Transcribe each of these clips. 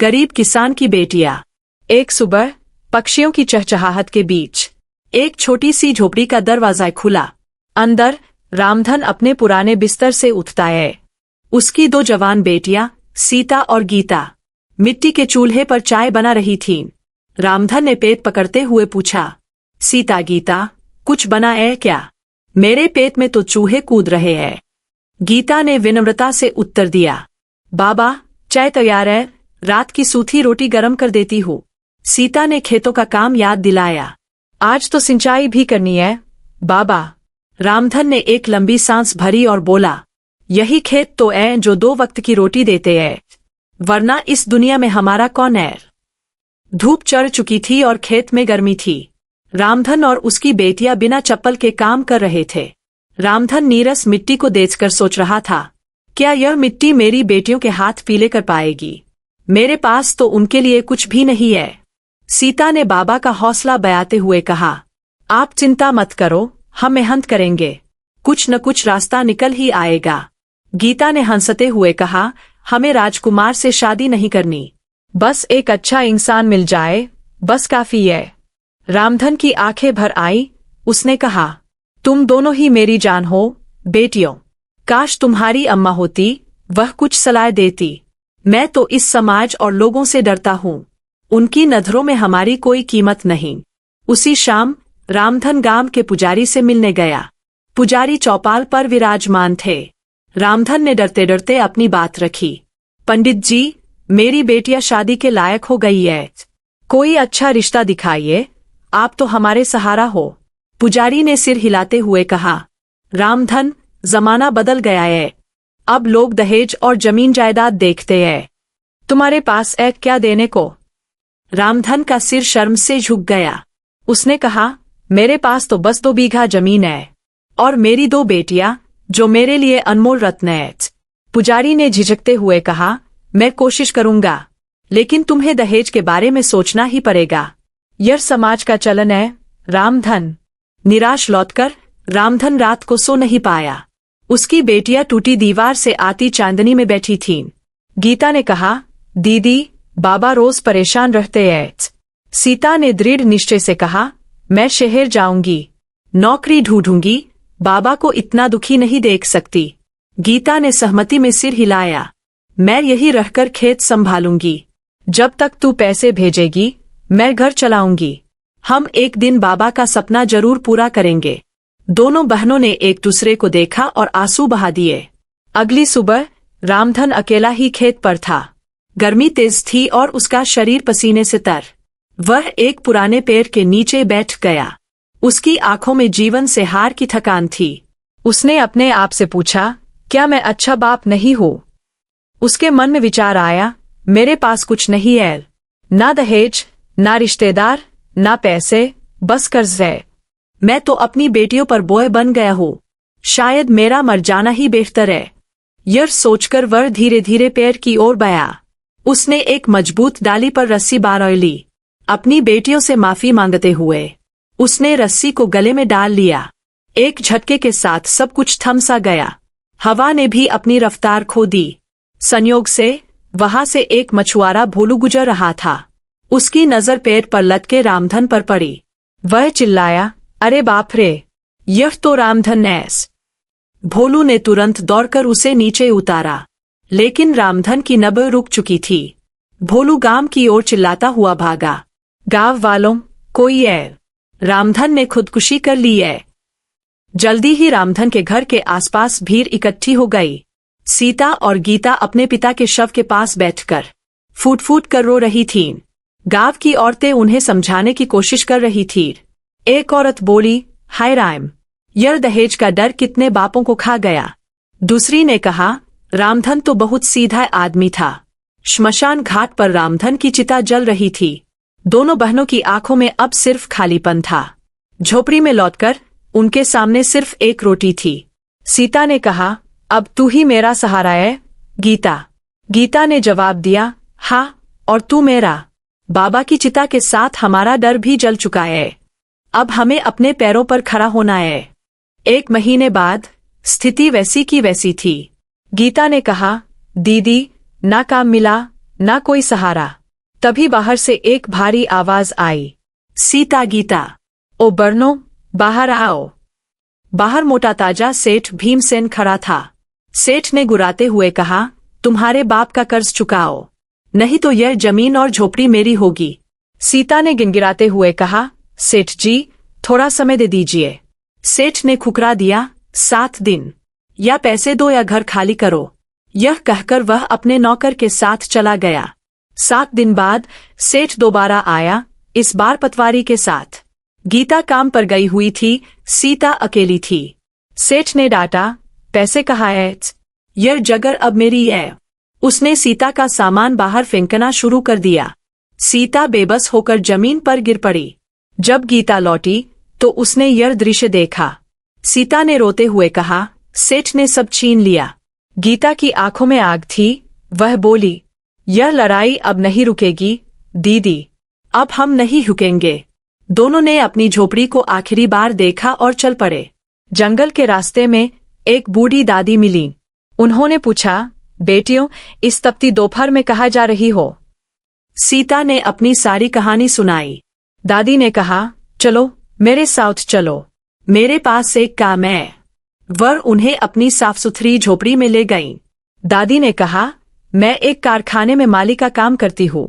गरीब किसान की बेटियां। एक सुबह पक्षियों की चहचहाहट के बीच एक छोटी सी झोपड़ी का दरवाजा खुला। अंदर रामधन अपने पुराने बिस्तर से उठता है। उसकी दो जवान बेटियां सीता और गीता मिट्टी के चूल्हे पर चाय बना रही थीं। रामधन ने पेट पकड़ते हुए पूछा, सीता गीता, कुछ बना है क्या? मेरे पेट में तो चूहे कूद रहे हैं। गीता ने विनम्रता से उत्तर दिया, बाबा चाय तैयार है, रात की सूखी रोटी गरम कर देती हूँ। सीता ने खेतों का काम याद दिलाया, आज तो सिंचाई भी करनी है बाबा। रामधन ने एक लंबी सांस भरी और बोला, यही खेत तो है जो 2 वक्त की रोटी देते हैं, वरना इस दुनिया में हमारा कौन है। धूप चढ़ चुकी थी और खेत में गर्मी थी। रामधन और उसकी बेटियां बिना चप्पल के काम कर रहे थे। रामधन नीरस मिट्टी को देखकर सोच रहा था, क्या यह मिट्टी मेरी बेटियों के हाथ पीले कर पाएगी? मेरे पास तो उनके लिए कुछ भी नहीं है। सीता ने बाबा का हौसला बयाते हुए कहा, आप चिंता मत करो, हम मेहनत करेंगे, कुछ न कुछ रास्ता निकल ही आएगा। गीता ने हंसते हुए कहा, हमें राजकुमार से शादी नहीं करनी, बस एक अच्छा इंसान मिल जाए, बस काफी है। रामधन की आंखें भर आई। उसने कहा, तुम दोनों ही मेरी जान हो बेटियों। काश तुम्हारी अम्मा होती, वह कुछ सलाह देती। मैं तो इस समाज और लोगों से डरता हूँ, उनकी नजरों में हमारी कोई कीमत नहीं। उसी शाम रामधन गांव के पुजारी से मिलने गया। पुजारी चौपाल पर विराजमान थे। रामधन ने डरते डरते अपनी बात रखी, पंडित जी, मेरी बेटियां शादी के लायक हो गई है, कोई अच्छा रिश्ता दिखाइए, आप तो हमारे सहारा हो। पुजारी ने सिर हिलाते हुए कहा, रामधन, जमाना बदल गया है, अब लोग दहेज और जमीन जायदाद देखते हैं, तुम्हारे पास है क्या देने को? रामधन का सिर शर्म से झुक गया। उसने कहा, मेरे पास तो बस 2 बीघा जमीन है और मेरी 2 बेटियां जो मेरे लिए अनमोल रत्न है। पुजारी ने झिझकते हुए कहा, मैं कोशिश करूंगा, लेकिन तुम्हें दहेज के बारे में सोचना ही पड़ेगा, यह समाज का चलन है। रामधन निराश लौटकर रामधन रात को सो नहीं पाया। उसकी बेटियां टूटी दीवार से आती चांदनी में बैठी थीं। गीता ने कहा, दीदी, बाबा रोज परेशान रहते हैं। सीता ने दृढ़ निश्चय से कहा, मैं शहर जाऊंगी, नौकरी ढूंढूंगी, बाबा को इतना दुखी नहीं देख सकती। गीता ने सहमति में सिर हिलाया, मैं यही रहकर खेत संभालूंगी, जब तक तू पैसे भेजेगी मैं घर चलाऊंगी। हम एक दिन बाबा का सपना जरूर पूरा करेंगे। दोनों बहनों ने एक दूसरे को देखा और आंसू बहा दिए। अगली सुबह रामधन अकेला ही खेत पर था। गर्मी तेज थी और उसका शरीर पसीने से तर। वह एक पुराने पेड़ के नीचे बैठ गया। उसकी आंखों में जीवन से हार की थकान थी। उसने अपने आप से पूछा, क्या मैं अच्छा बाप नहीं हूँ? उसके मन में विचार आया, मेरे पास कुछ नहीं है, ना दहेज, ना रिश्तेदार, ना पैसे, बस कर्ज है। मैं तो अपनी बेटियों पर बोझ बन गया हूँ, शायद मेरा मर जाना ही बेहतर है। यह सोचकर वह धीरे धीरे पेड़ की ओर बढ़ा। उसने एक मजबूत डाली पर रस्सी बांध ली। अपनी बेटियों से माफी मांगते हुए उसने रस्सी को गले में डाल लिया। एक झटके के साथ सब कुछ थम सा गया। हवा ने भी अपनी रफ्तार खो दी। संयोग से वहां से एक मछुआरा भोलू गुजर रहा था। उसकी नजर पेड़ पर लटके रामधन पर पड़ी। वह चिल्लाया, अरे बाप रे, यह तो रामधन है। भोलू ने तुरंत दौड़कर उसे नीचे उतारा, लेकिन रामधन की नब्ज रुक चुकी थी। भोलू गांव की ओर चिल्लाता हुआ भागा, गांव वालों, कोई है, रामधन ने खुदकुशी कर ली है। जल्दी ही रामधन के घर के आसपास भीड़ इकट्ठी हो गई। सीता और गीता अपने पिता के शव के पास बैठकर फूट फूट कर रो रही थीं। गांव की औरतें उन्हें समझाने की कोशिश कर रही थीं। एक औरत बोली, हाय राम, यह दहेज का डर कितने बापों को खा गया। दूसरी ने कहा, रामधन तो बहुत सीधा आदमी था। श्मशान घाट पर रामधन की चिता जल रही थी। दोनों बहनों की आंखों में अब सिर्फ खालीपन था। झोपड़ी में लौटकर उनके सामने सिर्फ एक रोटी थी। सीता ने कहा, अब तू ही मेरा सहारा है गीता। गीता ने जवाब दिया, हाँ, और तू मेरा। बाबा की चिता के साथ हमारा डर भी जल चुका है, अब हमें अपने पैरों पर खड़ा होना है। 1 महीने बाद स्थिति वैसी की वैसी थी। गीता ने कहा, दीदी, ना काम मिला, ना कोई सहारा। तभी बाहर से एक भारी आवाज आई, सीता गीता, ओ बरनो, बाहर आओ। बाहर मोटा ताजा सेठ भीमसेन खड़ा था। सेठ ने गुर्राते हुए कहा, तुम्हारे बाप का कर्ज चुकाओ, नहीं तो यह जमीन और झोपड़ी मेरी होगी। सीता ने गिड़गिड़ाते हुए कहा, सेठ जी, थोड़ा समय दे दीजिए। सेठ ने खुकरा दिया, 7 दिन, या पैसे दो या घर खाली करो। यह कहकर वह अपने नौकर के साथ चला गया। 7 दिन बाद सेठ दोबारा आया, इस बार पटवारी के साथ। गीता काम पर गई हुई थी, सीता अकेली थी। सेठ ने डांटा, पैसे कहाँ है? यह जगह अब मेरी है। उसने सीता का सामान बाहर फेंकना शुरू कर दिया। सीता बेबस होकर जमीन पर गिर पड़ी। जब गीता लौटी तो उसने यह दृश्य देखा। सीता ने रोते हुए कहा, सेठ ने सब छीन लिया। गीता की आंखों में आग थी। वह बोली, यह लड़ाई अब नहीं रुकेगी दीदी, अब हम नहीं रुकेंगे। दोनों ने अपनी झोपड़ी को आखिरी बार देखा और चल पड़े। जंगल के रास्ते में एक बूढ़ी दादी मिली। उन्होंने पूछा, बेटियों, इस तपती दोपहर में कहाँ जा रही हो? सीता ने अपनी सारी कहानी सुनाई। दादी ने कहा, चलो मेरे साथ चलो, मेरे पास एक काम है। वह उन्हें अपनी साफ सुथरी झोपड़ी में ले गईं। दादी ने कहा, मैं एक कारखाने में माली का काम करती हूँ,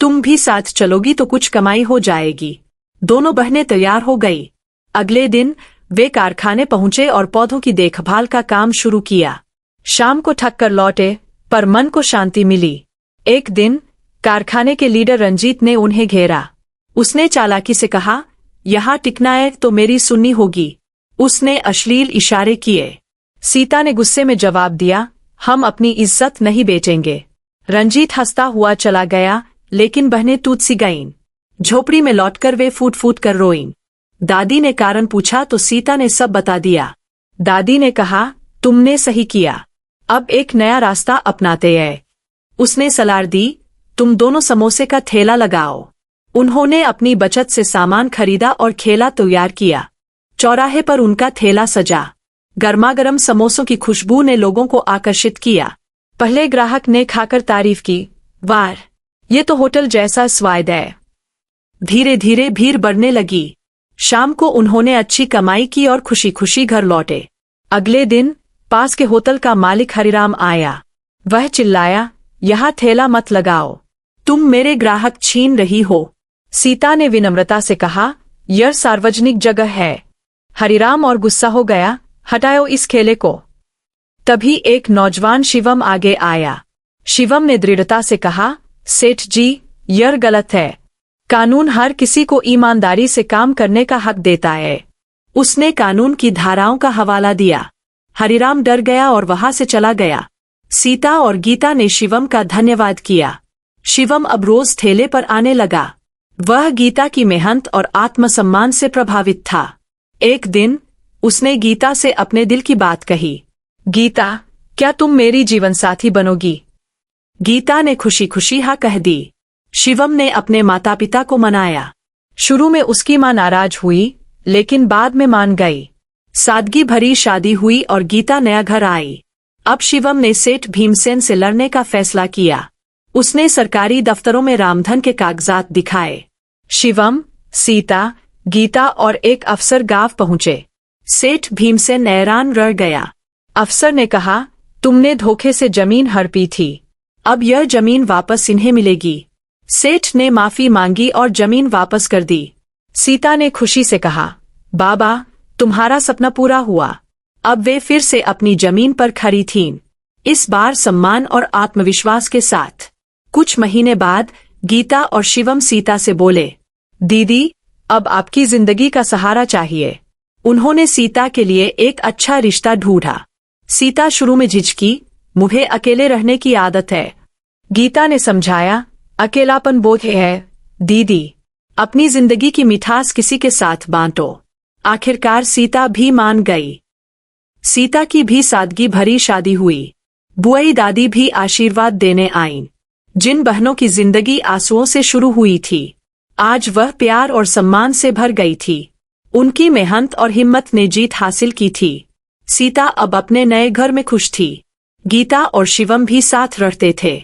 तुम भी साथ चलोगी तो कुछ कमाई हो जाएगी। दोनों बहनें तैयार हो गई। अगले दिन वे कारखाने पहुंचे और पौधों की देखभाल का काम शुरू किया। शाम को थक कर लौटे, पर मन को शांति मिली। एक दिन कारखाने के लीडर रंजीत ने उन्हें घेरा। उसने चालाकी से कहा, यहाँ टिकना है तो मेरी सुननी होगी। उसने अश्लील इशारे किए। सीता ने गुस्से में जवाब दिया, हम अपनी इज्जत नहीं बेचेंगे। रंजीत हंसता हुआ चला गया, लेकिन बहनें टूट सी गईं। झोपड़ी में लौटकर वे फूट फूट कर रोईं। दादी ने कारण पूछा तो सीता ने सब बता दिया। दादी ने कहा, तुमने सही किया, अब एक नया रास्ता अपनाते हैं। उसने सलाह दी, तुम दोनों समोसे का ठेला लगाओ। उन्होंने अपनी बचत से सामान खरीदा और ठेला तैयार किया। चौराहे पर उनका ठेला सजा। गर्मागर्म समोसों की खुशबू ने लोगों को आकर्षित किया। पहले ग्राहक ने खाकर तारीफ की, वाह, ये तो होटल जैसा स्वाद है। धीरे धीरे भीड़ बढ़ने लगी। शाम को उन्होंने अच्छी कमाई की और खुशी खुशी घर लौटे। अगले दिन पास के होटल का मालिक हरिराम आया। वह चिल्लाया, यहाँ ठेला मत लगाओ, तुम मेरे ग्राहक छीन रही हो। सीता ने विनम्रता से कहा, यह सार्वजनिक जगह है। हरिराम और गुस्सा हो गया, हटाओ इस ठेले को। तभी एक नौजवान शिवम आगे आया। शिवम ने दृढ़ता से कहा, सेठ जी, यह गलत है। कानून हर किसी को ईमानदारी से काम करने का हक देता है। उसने कानून की धाराओं का हवाला दिया। हरिराम डर गया और वहां से चला गया। सीता और गीता ने शिवम का धन्यवाद किया। शिवम अब रोज ठेले पर आने लगा। वह गीता की मेहनत और आत्मसम्मान से प्रभावित था। एक दिन उसने गीता से अपने दिल की बात कही, गीता, क्या तुम मेरी जीवनसाथी बनोगी? गीता ने खुशी खुशी हाँ कह दी। शिवम ने अपने माता पिता को मनाया। शुरू में उसकी मां नाराज हुई, लेकिन बाद में मान गई। सादगी भरी शादी हुई और गीता नया घर आई। अब शिवम ने सेठ भीमसेन से लड़ने का फैसला किया। उसने सरकारी दफ्तरों में रामधन के कागजात दिखाए। शिवम, सीता, गीता और एक अफसर गांव पहुंचे। सेठ भीमसेन हैरान रह गया। अफसर ने कहा, तुमने धोखे से जमीन हड़पी थी, अब यह जमीन वापस इन्हें मिलेगी। सेठ ने माफी मांगी और जमीन वापस कर दी। सीता ने खुशी से कहा, बाबा, तुम्हारा सपना पूरा हुआ। अब वे फिर से अपनी जमीन पर खड़ी थीं, इस बार सम्मान और आत्मविश्वास के साथ। कुछ महीने बाद गीता और शिवम सीता से बोले, दीदी, अब आपकी जिंदगी का सहारा चाहिए। उन्होंने सीता के लिए एक अच्छा रिश्ता ढूंढा। सीता शुरू में झिझकी, मुझे अकेले रहने की आदत है। गीता ने समझाया, अकेलापन बोझ है दीदी, अपनी जिंदगी की मिठास किसी के साथ बांटो। आखिरकार सीता भी मान गई। सीता की भी सादगी भरी शादी हुई। बुआई दादी भी आशीर्वाद देने आईं। जिन बहनों की जिंदगी आंसुओं से शुरू हुई थी, आज वह प्यार और सम्मान से भर गई थी। उनकी मेहनत और हिम्मत ने जीत हासिल की थी। सीता अब अपने नए घर में खुश थी। गीता और शिवम भी साथ रहते थे,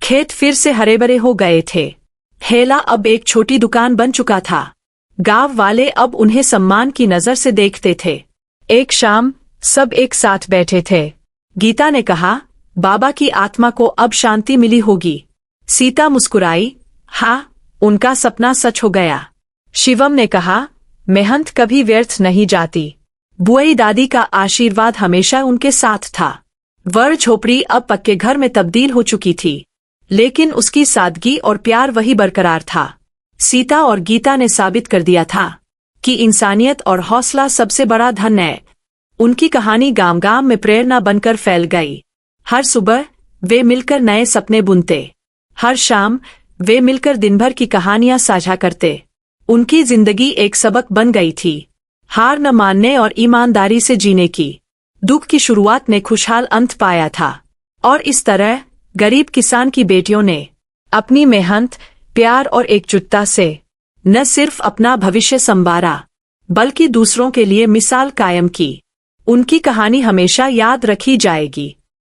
खेत फिर से हरे भरे हो गए थे। हेला अब एक छोटी दुकान बन चुका था। गांव वाले अब उन्हें सम्मान की नजर से देखते थे। एक शाम सब एक साथ बैठे थे। गीता ने कहा, बाबा की आत्मा को अब शांति मिली होगी। सीता मुस्कुराई, हाँ, उनका सपना सच हो गया। शिवम ने कहा, मेहनत कभी व्यर्थ नहीं जाती। बुआई दादी का आशीर्वाद हमेशा उनके साथ था। वर झोपड़ी अब पक्के घर में तब्दील हो चुकी थी, लेकिन उसकी सादगी और प्यार वही बरकरार था। सीता और गीता ने साबित कर दिया था कि इंसानियत और हौसला सबसे बड़ा धन है। उनकी कहानी गांव-गांव में प्रेरणा बनकर फैल गई। हर सुबह वे मिलकर नए सपने बुनते। हर शाम वे मिलकर दिन भर की कहानियां साझा करते। उनकी जिंदगी एक सबक बन गई थी, हार न मानने और ईमानदारी से जीने की। दुख की शुरुआत ने खुशहाल अंत पाया था, और इस तरह गरीब किसान की बेटियों ने अपनी मेहनत, प्यार और एकजुटता से न सिर्फ अपना भविष्य संवारा, बल्कि दूसरों के लिए मिसाल कायम की। उनकी कहानी हमेशा याद रखी जाएगी।